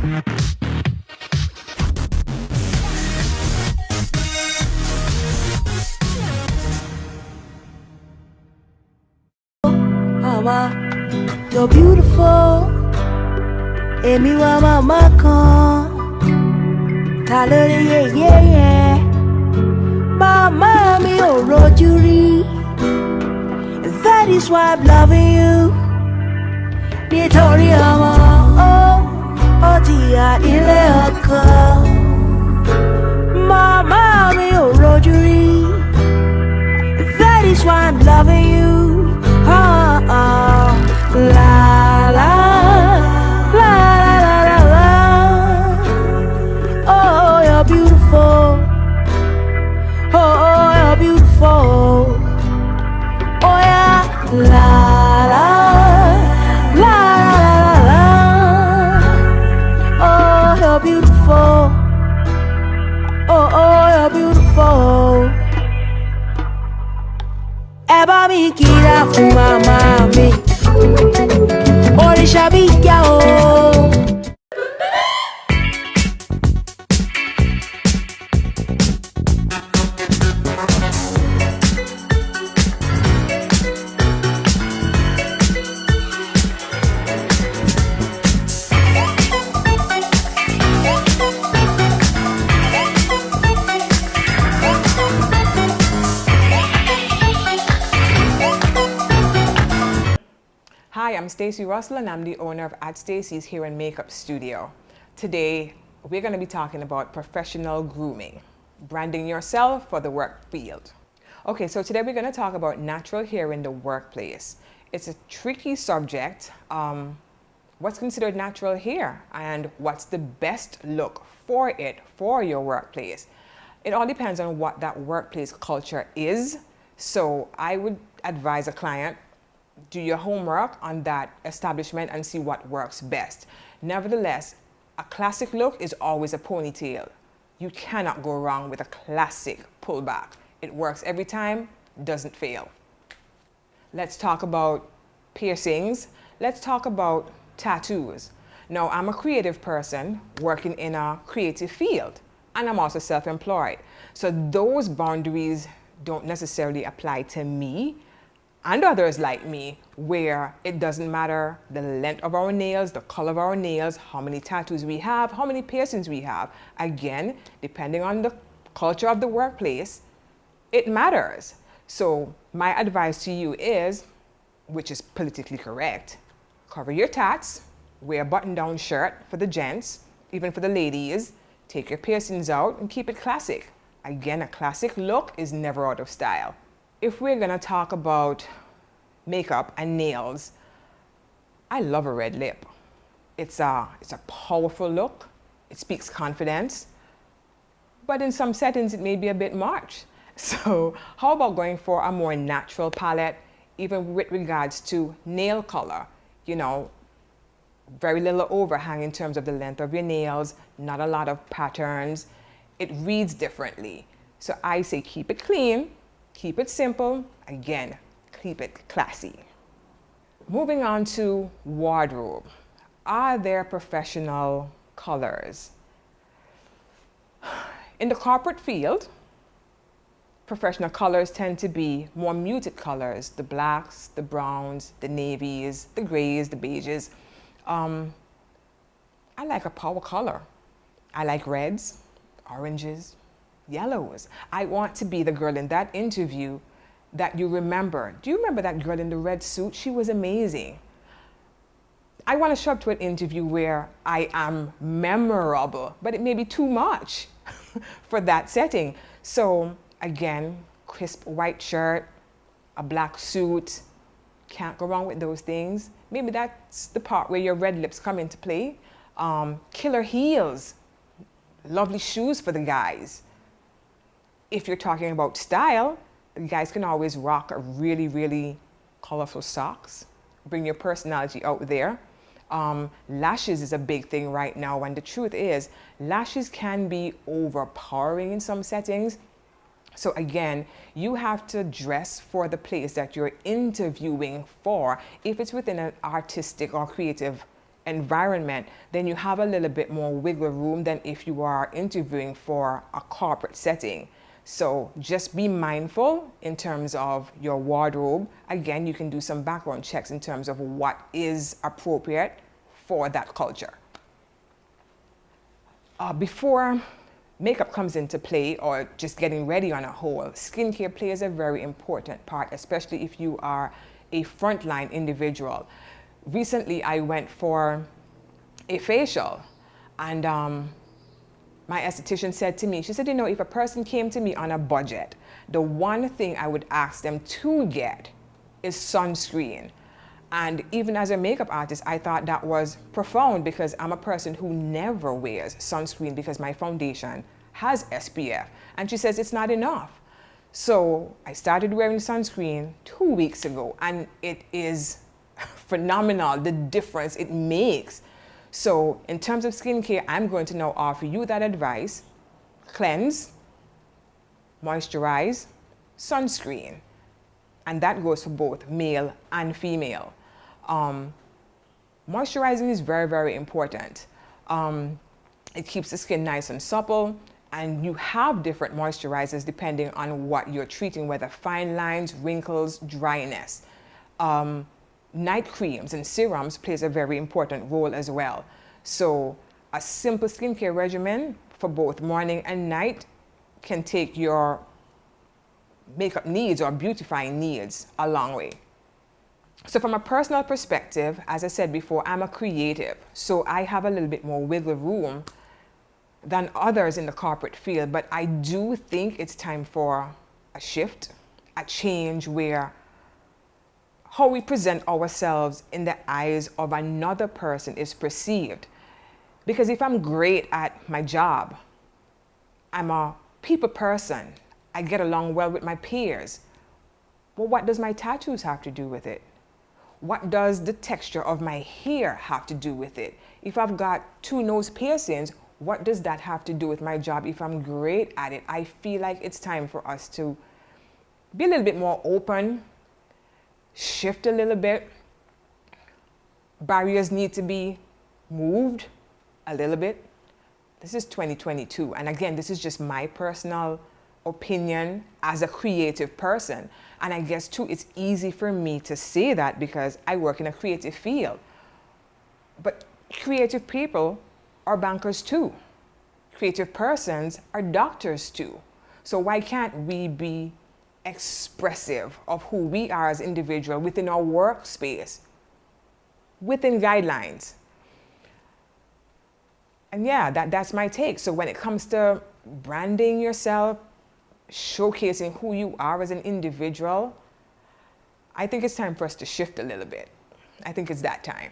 Mama, you're beautiful. Emi wa mama kan. Talori yeah. Mama mi ò rojú rí. That is why I'm loving you. Nítorí ọmọ ó jìyà nílé ọkọ. Mama mi ò rojú rí. That is why I'm loving you. La la la la. Oh, you're beautiful. Oh, you're beautiful. Oh yeah, la la la la. Oh, you're beautiful. Oh, you're beautiful. Ẹ bá mi kíra fún màmá mi. Òrìṣà bí yá o. Hi, I'm Stacey Russell and I'm the owner of At Stacey's Hair and Makeup Studio. Today, we're going to be talking about professional grooming, branding yourself for the work field. Okay, so today we're going to talk about natural hair in the workplace. It's a tricky subject. What's considered natural hair and what's the best look for it for your workplace? It all depends on what that workplace culture is. So I would advise a client, do your homework on that establishment and see what works best. Nevertheless, a classic look is always a ponytail. You cannot go wrong with a classic pullback. It works every time, doesn't fail. Let's talk about piercings. Let's talk about tattoos. Now, I'm a creative person working in a creative field, and I'm also self-employed. So those boundaries don't necessarily apply to me and others like me, where it doesn't matter the length of our nails, the color of our nails, how many tattoos we have, how many piercings we have. Again, depending on the culture of the workplace, it matters. So my advice to you is, which is politically correct, cover your tats, wear a button-down shirt for the gents, even for the ladies, take your piercings out and keep it classic. Again, a classic look is never out of style. If we're gonna talk about makeup and nails, I love a red lip. It's a powerful look. It speaks confidence, but in some settings it may be a bit much. So how about going for a more natural palette, even with regards to nail color? You know, very little overhang in terms of the length of your nails, not a lot of patterns. It reads differently. So I say keep it clean, keep it simple, again, keep it classy. Moving on to wardrobe. Are there professional colors? In the corporate field, professional colors tend to be more muted colors, the blacks, the browns, the navies, the grays, the beiges. I like a power color. I like reds, oranges, yellows. I want to be the girl in that interview that you remember. Do you remember that girl in the red suit? She was amazing. I want to show up to an interview where I am memorable, but it may be too much for that setting. So again, crisp white shirt, a black suit, can't go wrong with those things. Maybe that's the part where your red lips come into play. Killer heels, lovely shoes for the guys. If you're talking about style, the guys can always rock a really, really colorful socks. Bring your personality out there. Lashes is a big thing right now, and the truth is, lashes can be overpowering in some settings. So again, you have to dress for the place that you're interviewing for. If it's within an artistic or creative environment, then you have a little bit more wiggle room than if you are interviewing for a corporate setting. So just be mindful in terms of your wardrobe. Again, you can do some background checks in terms of what is appropriate for that culture. Before makeup comes into play, or just getting ready on a whole, skincare plays a very important part, especially if you are a frontline individual. Recently, I went for a facial, and my esthetician said to me, she said, you know, if a person came to me on a budget, the one thing I would ask them to get is sunscreen. And even as a makeup artist, I thought that was profound, because I'm a person who never wears sunscreen because my foundation has SPF. And she says it's not enough. So I started wearing sunscreen 2 weeks ago, and it is phenomenal, the difference it makes. So in terms of skincare, I'm going to now offer you that advice: cleanse, moisturize, sunscreen. And that goes for both male and female. Moisturizing is very, very important. It keeps the skin nice and supple, and you have different moisturizers depending on what you're treating, whether fine lines, wrinkles, dryness. Night creams and serums plays a very important role as well. So a simple skincare regimen for both morning and night can take your makeup needs or beautifying needs a long way. So from a personal perspective, as I said before, I'm a creative, so I have a little bit more wiggle room than others in the corporate field, but I do think it's time for a shift, a change, where how we present ourselves in the eyes of another person is perceived. Because if I'm great at my job, I'm a people person, I get along well with my peers, well, what does my tattoos have to do with it? What does the texture of my hair have to do with it? If I've got 2 nose piercings, what does that have to do with my job if I'm great at it? I feel like it's time for us to be a little bit more open, shift a little bit. Barriers need to be moved a little bit. This is 2022, and again, this is just my personal opinion as a creative person. And I guess too, it's easy for me to say that because I work in a creative field. But creative people are bankers too. Creative persons are doctors too. So why can't we be expressive of who we are as individuals within our workspace, within guidelines? And yeah, that's my take. So when it comes to branding yourself, showcasing who you are as an individual, I think it's time for us to shift a little bit. I think it's that time.